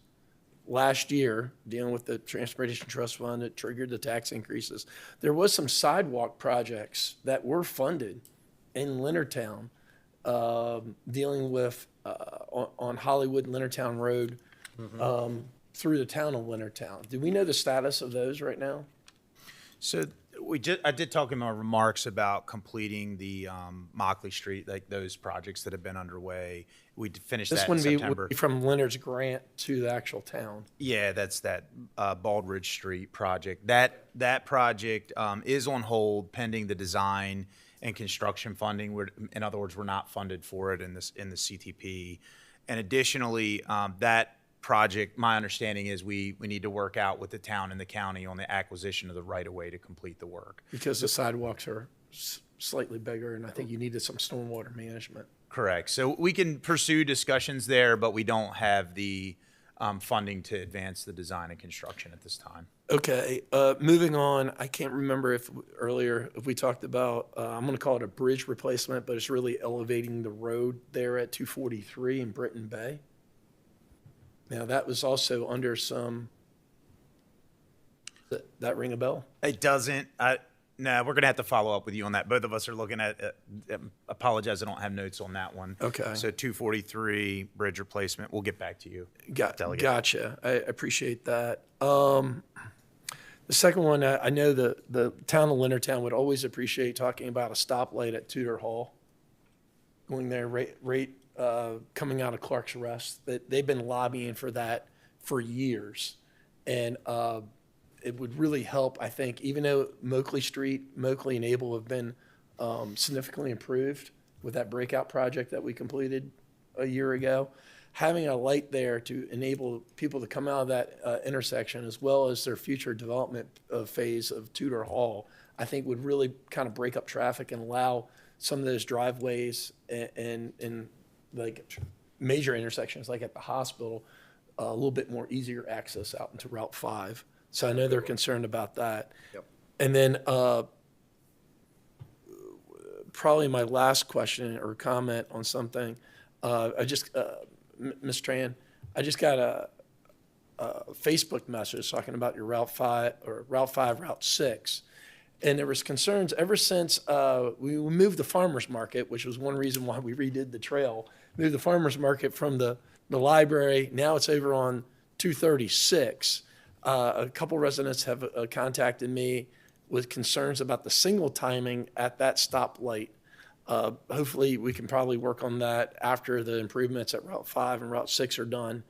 last year, dealing with the Transportation Trust Fund that triggered the tax increases, there was some sidewalk projects that were funded in Leonardtown, dealing with on Hollywood and Leonardtown Road through the town of Leonardtown. Do we know the status of those right now? So I did talk in my remarks about completing the Mockley Street, like those projects that have been underway. We finished that in September. Would be from Leonard's grant to the actual town. Yeah, that's that Baldridge Street project. That project is on hold pending the design and construction funding. In other words, we're not funded for it in the CTP. And additionally, that project, my understanding is we need to work out with the town and the county on the acquisition of the right-of-way to complete the work. Because the sidewalks are slightly bigger, and I think you needed some stormwater management. Correct. So we can pursue discussions there, but we don't have the funding to advance the design and construction at this time. Okay, moving on. I can't remember if we talked about, I'm going to call it a bridge replacement, but it's really elevating the road there at 243 in Britton Bay. Now, that was also under some, that ring a bell? It doesn't. No, we're going to have to follow up with you on that. Both of us are looking at, apologize, I don't have notes on that one. Okay. So 243 bridge replacement, we'll get back to you. Delegate. Gotcha. I appreciate that. The second one, I know the town of Leonardtown would always appreciate talking about a stoplight at Tudor Hall. Going there right coming out of Clark's Arrest. They've been lobbying for that for years. And it would really help, I think, even though Moakley and Able have been significantly improved with that breakout project that we completed a year ago, having a light there to enable people to come out of that intersection as well as their future development phase of Tudor Hall, I think would really kind of break up traffic and allow some of those driveways and like major intersections like at the hospital a little bit more easier access out into Route 5. So I know they're concerned about that. And then probably my last question or comment on something, Ms. Tran, I just got a Facebook message talking about your Route 5, Route 6. And there was concerns ever since we moved the farmer's market, which was one reason why we redid the trail, moved the farmer's market from the library. Now it's over on 236. A couple residents have contacted me with concerns about the single timing at that stoplight. Hopefully, we can probably work on that after the improvements at Route 5 and Route 6 are done,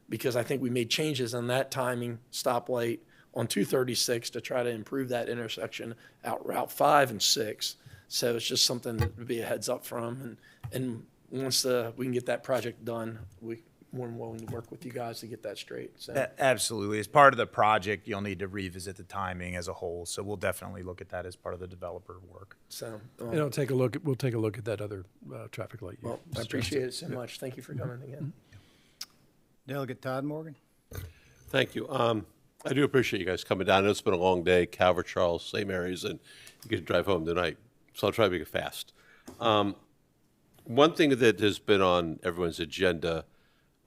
because I think we made changes on that timing stoplight on 236 to try to improve that intersection out Route 5 and 6. So it's just something to be a heads up from. And once we can get that project done, we're more than willing to work with you guys to get that straight. So. Absolutely. As part of the project, you'll need to revisit the timing as a whole. So we'll definitely look at that as part of the developer work. So And we'll take a look at that other traffic light. well, I appreciate it so much. Thank you for coming again. Delegate Todd Morgan. Thank you. I do appreciate you guys coming down. I know it's been a long day, Calvert, Charles, St. Mary's, and you get to drive home tonight. So I'll try to make it fast. One thing that has been on everyone's agenda,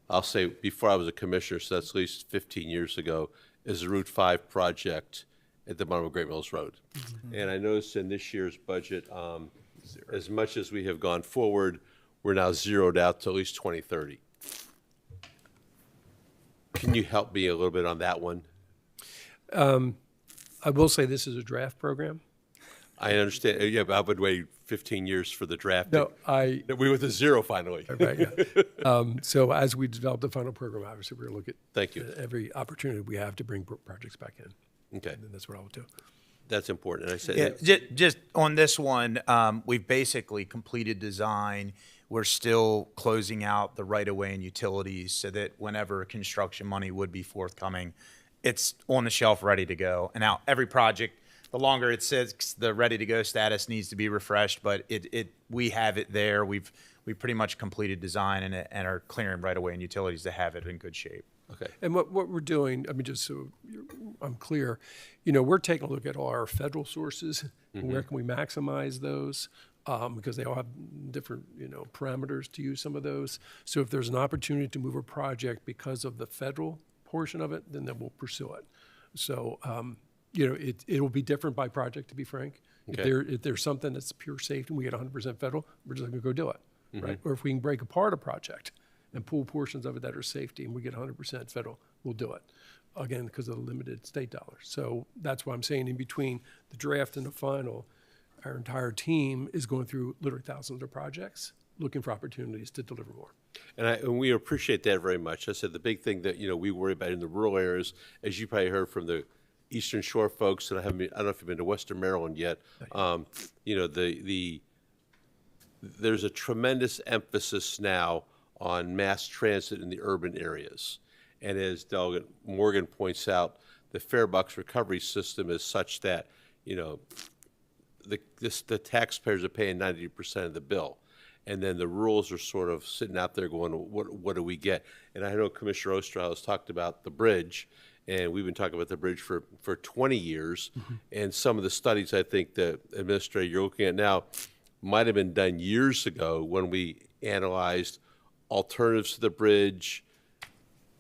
I'll say before I was a commissioner, so that's at least 15 years ago, is the Route 5 project at the bottom of Great Mills Road. And I noticed in this year's budget, as much as we have gone forward, we're now zeroed out to at least 2030. Can you help me a little bit on that one? I will say this is a draft program. I understand. Yeah, but I would wait 15 years for the draft. No, We went to zero finally. Right, yeah. So as we develop the final program, obviously we're going to look at Thank you. every opportunity we have to bring projects back in. Okay, And that's what I will do. that's important. And I said, Yeah, just on this one, we've basically completed design. We're still closing out the right-of-way and utilities so that whenever construction money would be forthcoming, it's on the shelf, ready to go. And now every project, the longer it sits, the ready-to-go status needs to be refreshed, but we have it there. We've pretty much completed design and are clearing right-of-way and utilities to have it in good shape. okay, And what we're doing, I mean, just so I'm clear, we're taking a look at all our federal sources and where can we maximize those, because they all have different, parameters to use some of those. So if there's an opportunity to move a project because of the federal portion of it, then we'll pursue it. So, it will be different by project, to be frank. Okay. If there's something that's pure safety and we get 100% federal, we're just going to go do it, right? Or if we can break apart a project and pull portions of it that are safety and we get 100% federal, we'll do it. Again, because of the limited state dollars. So that's why I'm saying in between the draft and the final, our entire team is going through literally thousands of projects, looking for opportunities to deliver more. and we appreciate that very much. I said the big thing that we worry about in the rural areas, as you probably heard from the Eastern Shore folks, and I don't know if you've been to Western Maryland yet. There's a tremendous emphasis now on mass transit in the urban areas, and as Delegate Morgan points out, the Fairbucks recovery system is such that the taxpayers are paying 90% of the bill. And then the rules are sort of sitting out there going, what do we get? And I know Commissioner Osterhouse has talked about the bridge, and we've been talking about the bridge for 20 years. And some of the studies I think the administrator you're looking at now might have been done years ago when we analyzed alternatives to the bridge,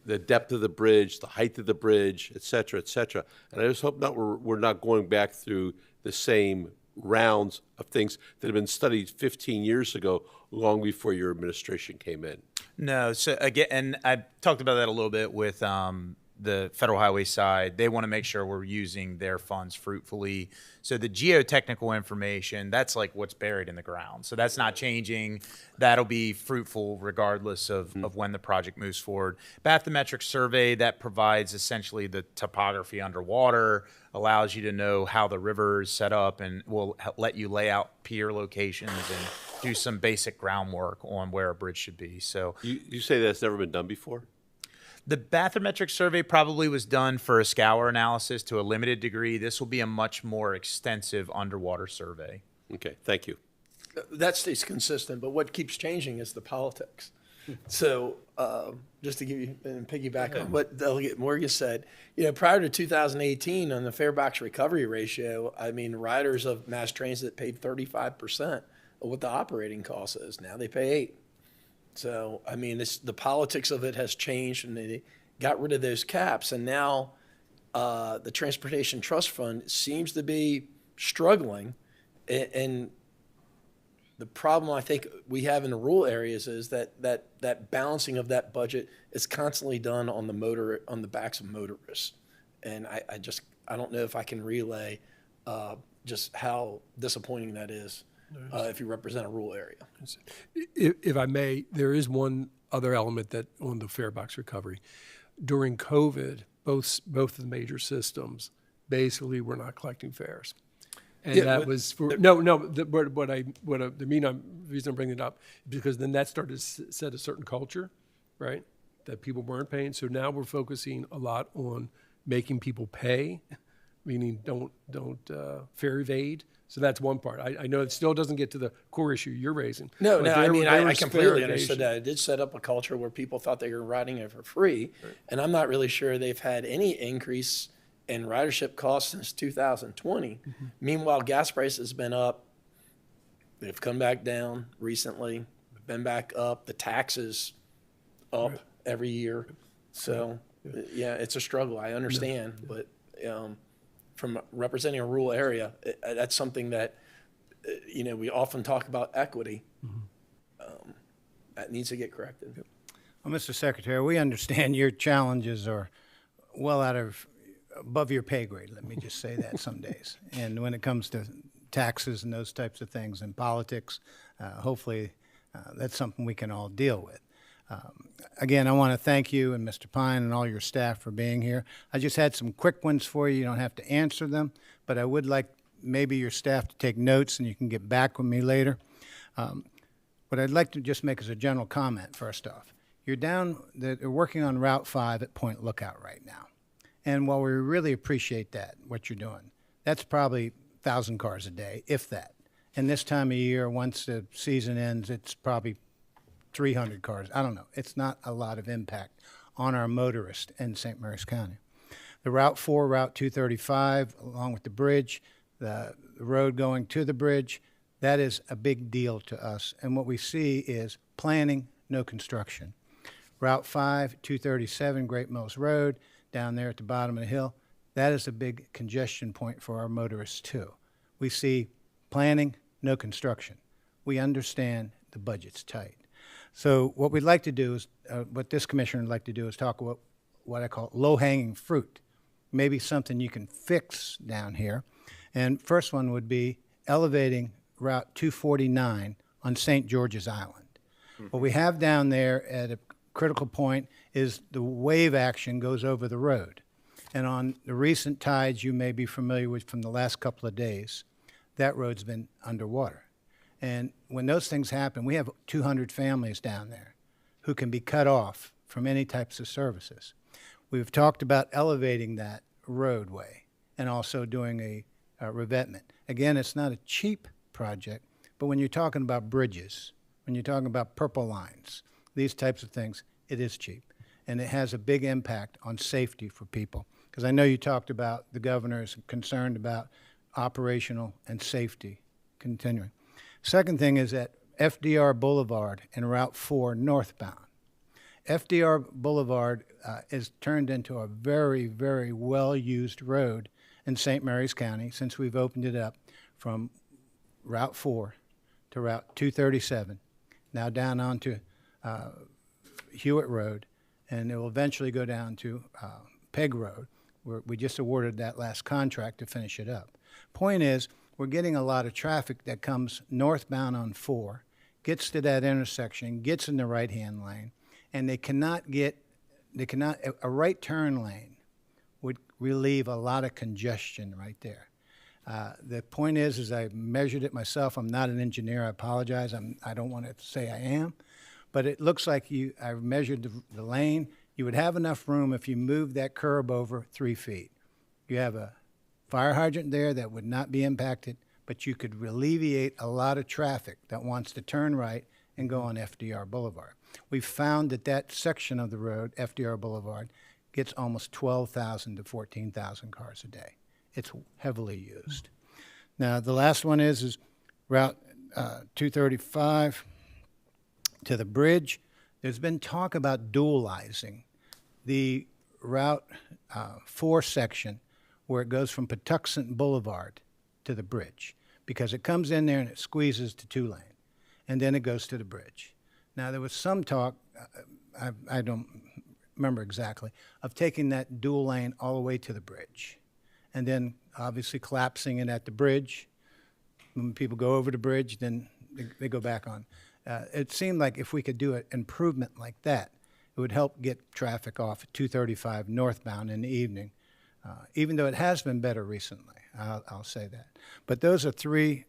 the depth of the bridge, the height of the bridge, et cetera, et cetera. And I just hope we're not going back through the same rounds of things that have been studied 15 years ago, long before your administration came in. No, so again, and I talked about that a little bit with the Federal Highway side. They want to make sure we're using their funds fruitfully. So the geotechnical information, that's like what's buried in the ground. So that's not changing. That'll be fruitful regardless of when the project moves forward. Bathymetric survey, that provides essentially the topography underwater, allows you to know how the river is set up, and will let you lay out pier locations and do some basic groundwork on where a bridge should be. So You say that's never been done before? the bathymetric survey probably was done for a scour analysis to a limited degree. This will be a much more extensive underwater survey. Okay, thank you. That stays consistent, but what keeps changing is the politics. So, just to give you, and piggyback on what Delegate Morgan said, prior to 2018, on the fare box recovery ratio, I mean, riders of mass transit paid 35% of what the operating cost is. Now they pay 8. So, I mean, the politics of it has changed, and they got rid of those caps, and now the Transportation Trust Fund seems to be struggling, and the problem I think we have in the rural areas is that balancing of that budget is constantly done on the backs of motorists, and I don't know if I can relay just how disappointing that is if you represent a rural area. If I may, there is one other element that on the fare box recovery. During COVID, both of the major systems basically were not collecting fares. And Yeah, that but was for, the reason I'm bringing it up, because then that started to set a certain culture, right? That people weren't paying. So now we're focusing a lot on making people pay, meaning don't fare evade. So that's one part. I know it still doesn't get to the core issue you're raising. No, but I mean, I was completely fare understood evasion. that. It did set up a culture where people thought they were riding it for free, and I'm not really sure they've had any increase in ridership costs since 2020. Meanwhile, gas prices have been up. They've come back down recently, been back up. The taxes up every year. So, yeah, it's a struggle. I understand, but from representing a rural area, that's something that, we often talk about equity. That needs to get corrected. Well, Mr. Secretary, we understand your challenges are well above your pay grade, let me just say that some days. And when it comes to taxes and those types of things and politics, hopefully that's something we can all deal with. Again, I want to thank you and Mr. Pine and all your staff for being here. I just had some quick ones for you. You don't have to answer them, but I would like maybe your staff to take notes and you can get back with me later. What I'd like to just make as a general comment first off. They're working on Route 5 at Point Lookout right now. And while we really appreciate that, what you're doing, that's probably 1,000 cars a day, if that. And this time of year, once the season ends, it's probably 300 cars. I don't know. It's not a lot of impact on our motorists in St. Mary's County. The Route 4, Route 235, along with the bridge, the road going to the bridge, that is a big deal to us. And what we see is planning, no construction. Route 5, 237, Great Mills Road, down there at the bottom of the hill, that is a big congestion point for our motorists too. We see planning, no construction. We understand the budget's tight. So what we'd like to do is, what this commissioner would like to do is talk about what I call low-hanging fruit, maybe something you can fix down here. And first one would be elevating Route 249 on St. George's Island. What we have down there at a critical point is the wave action goes over the road. And on the recent tides you may be familiar with from the last couple of days, that road's been underwater. And when those things happen, we have 200 families down there who can be cut off from any types of services. We've talked about elevating that roadway and also doing a revetment. Again, it's not a cheap project, but when you're talking about bridges, when you're talking about purple lines, these types of things, it is cheap. And it has a big impact on safety for people. Because I know you talked about the governor is concerned about operational and safety continuing. Second thing is at FDR Boulevard and Route 4 northbound. FDR Boulevard is turned into a very, very well-used road in St. Mary's County since we've opened it up from Route 4 to Route 237, now down onto Hewitt Road, and it will eventually go down to Peg Road, where we just awarded that last contract to finish it up. Point is, we're getting a lot of traffic that comes northbound on 4, gets to that intersection, gets in the right-hand lane, and a right turn lane would relieve a lot of congestion right there. The point is I measured it myself. I'm not an engineer. I apologize. I don't want to say I am. But it looks like I've measured the lane. You would have enough room if you moved that curb over 3 feet. You have a fire hydrant there that would not be impacted, but you could alleviate a lot of traffic that wants to turn right and go on FDR Boulevard. we found that that section of the road, FDR Boulevard, gets almost 12,000 to 14,000 cars a day. It's heavily used. Now, the last one is Route 235 to the bridge. There's been talk about dualizing the Route 4 section where it goes from Patuxent Boulevard to the bridge, because it comes in there and it squeezes to 2-lane, and then it goes to the bridge. Now, there was some talk, I don't remember exactly, of taking that dual lane all the way to the bridge, and then obviously collapsing it at the bridge. When people go over the bridge, then they go back on. It seemed like if we could do an improvement like that, it would help get traffic off at 235 northbound in the evening, even though it has been better recently. I'll say that. But those are three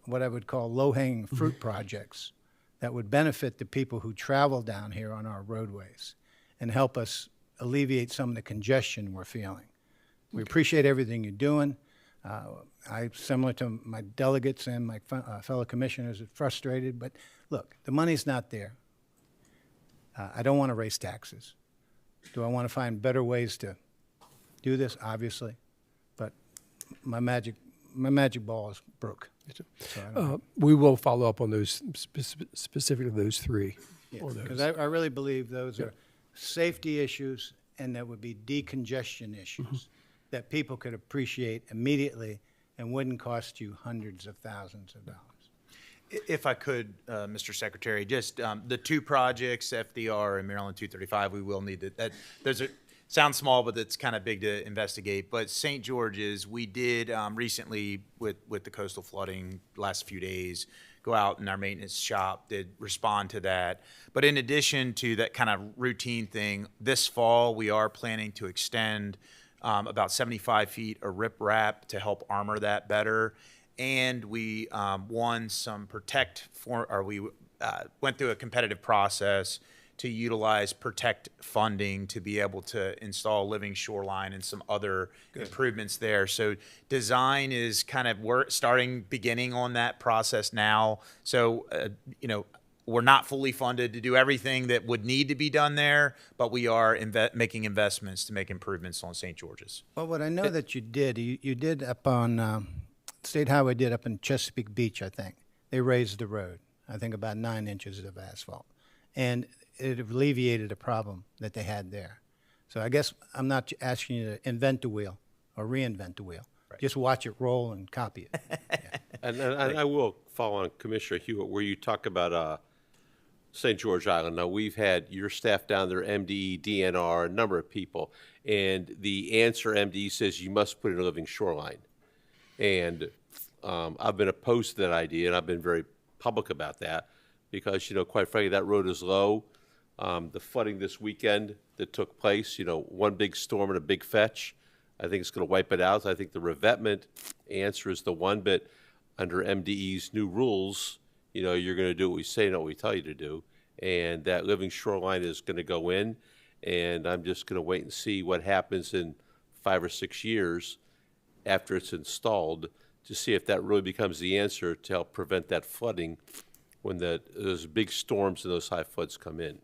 what I would call low-hanging fruit projects that would benefit the people who travel down here on our roadways and help us alleviate some of the congestion we're feeling. We appreciate everything you're doing. Similar to my delegates and my fellow commissioners, are frustrated, but look, the money's not there. I don't want to raise taxes. Do I want to find better ways to do this? Obviously, but my magic ball is broke. So I don't know. We will follow up on those, specifically those three. Because I really believe those are safety issues, and that would be decongestion issues that people could appreciate immediately and wouldn't cost you hundreds of thousands of dollars. If I could, Mr. Secretary, just the two projects, FDR and Maryland 235, we will need that. Those are sounds small, but it's kind of big to investigate. But St. George's, we did recently with the coastal flooding last few days, go out and our maintenance shop did respond to that. But in addition to that kind of routine thing, this fall we are planning to extend about 75 feet of riprap to help armor that better. And we won some we went through a competitive process to utilize PROTECT funding to be able to install living shoreline and some other improvements there. So design is kind of beginning on that process now. So, we're not fully funded to do everything that would need to be done there, but we are making investments to make improvements on St. George's. Well, what I know that you did up on State Highway did up in Chesapeake Beach, I think. They raised the road, I think about 9 inches of asphalt. And it alleviated a problem that they had there. So I guess I'm not asking you to invent the wheel or reinvent the wheel. Right. Just watch it roll and copy it. Yeah. And I will follow on Commissioner Hewitt, where you talk about St. George Island. Now, we've had your staff down there, MDE, DNR, a number of people, and the answer MDE says you must put in a living shoreline. And I've been opposed to that idea, and I've been very public about that because, quite frankly, that road is low. The flooding this weekend that took place, one big storm and a big fetch, I think it's going to wipe it out. I think the revetment answer is the one, but under MDE's new rules, you're going to do what we say, not what we tell you to do. And that living shoreline is going to go in, and I'm just going to wait and see what happens in 5 or 6 years after it's installed to see if that really becomes the answer to help prevent that flooding when those big storms and those high floods come in.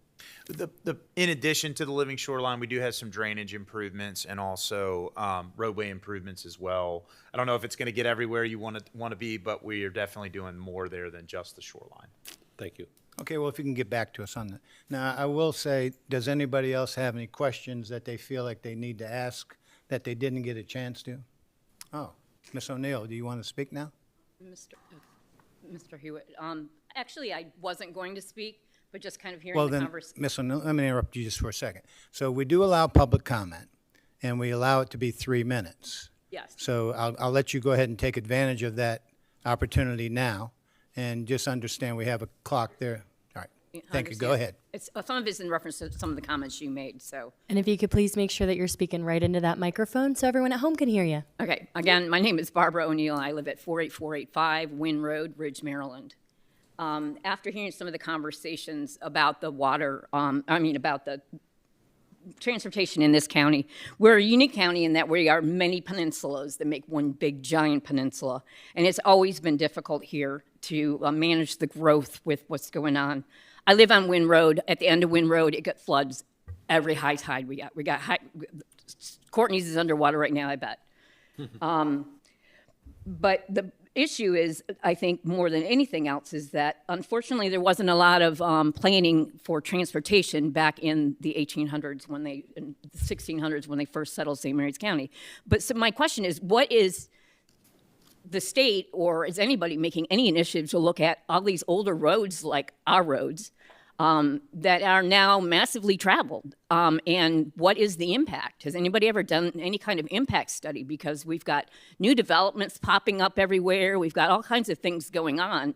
In addition to the living shoreline, we do have some drainage improvements and also roadway improvements as well. I don't know if it's going to get everywhere you want to be, but we are definitely doing more there than just the shoreline. Thank you. Okay, well, if you can get back to us on that. Now, I will say, does anybody else have any questions that they feel like they need to ask that they didn't get a chance to? Oh, Ms. O'Neill, do you want to speak now? Mr. Hewitt, actually, I wasn't going to speak, but just kind of hearing Well, the then, conversation. Ms. O'Neill, let me interrupt you just for a second. So we do allow public comment, and we allow it to be 3 minutes. Yes. So I'll let you go ahead and take advantage of that opportunity now, and just understand we have a clock there. All right. Thank you. Go ahead. Some of it's in reference to some of the comments you made, so. And if you could please make sure that you're speaking right into that microphone so everyone at home can hear you. Okay, again, my name is Barbara O'Neill, and I live at 48485 Wynn Road, Ridge, Maryland. After hearing some of the conversations about the about the transportation in this county, we're a unique county in that we are many peninsulas that make one big giant peninsula. And it's always been difficult here to manage the growth with what's going on. I live on Wynn Road. At the end of Wynn Road, it got floods every high tide we got. Courtney's is underwater right now, I bet. But the issue is, I think, more than anything else, is that unfortunately there wasn't a lot of planning for transportation back in the 1800s in the 1600s when they first settled St. Mary's County. But so my question is, what is the state, or is anybody making any initiative to look at all these older roads like our roads that are now massively traveled? And what is the impact? Has anybody ever done any kind of impact study? Because we've got new developments popping up everywhere. We've got all kinds of things going on,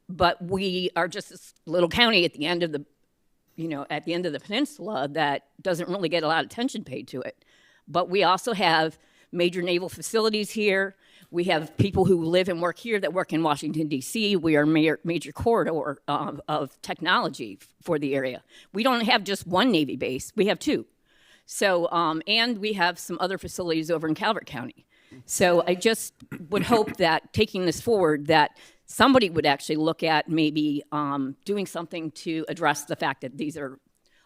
but we are just this little county at the end of the, at the end of the peninsula that doesn't really get a lot of attention paid to it. But we also have major naval facilities here. We have people who live and work here that work in Washington, D.C. We are a major corridor of technology for the area. We don't have just one Navy base. We have two. So, and we have some other facilities over in Calvert County. So I just would hope that taking this forward, that somebody would actually look at maybe doing something to address the fact that these are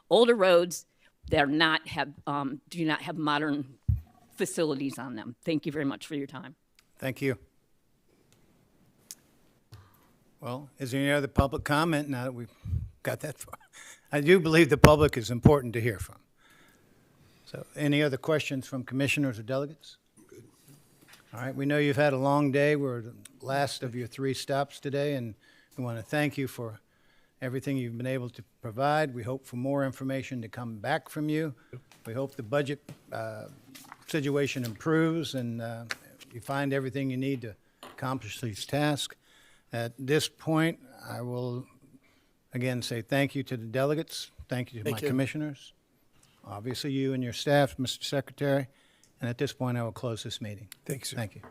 older roads that do not have modern facilities on them. Thank you very much for your time. Thank you. Well, is there any other public comment now that we've got that far? I do believe the public is important to hear from. So any other questions from commissioners or delegates? All right, we know you've had a long day. We're the last of your 3 stops today, and we want to thank you for everything you've been able to provide. We hope for more information to come back from you. We hope the budget situation improves and you find everything you need to accomplish these tasks. At this point, I will again say thank you to the delegates. Thank you to my commissioners. Obviously, you and your staff, Mr. Secretary. And at this point, I will close this meeting. Thanks, sir. Thank you.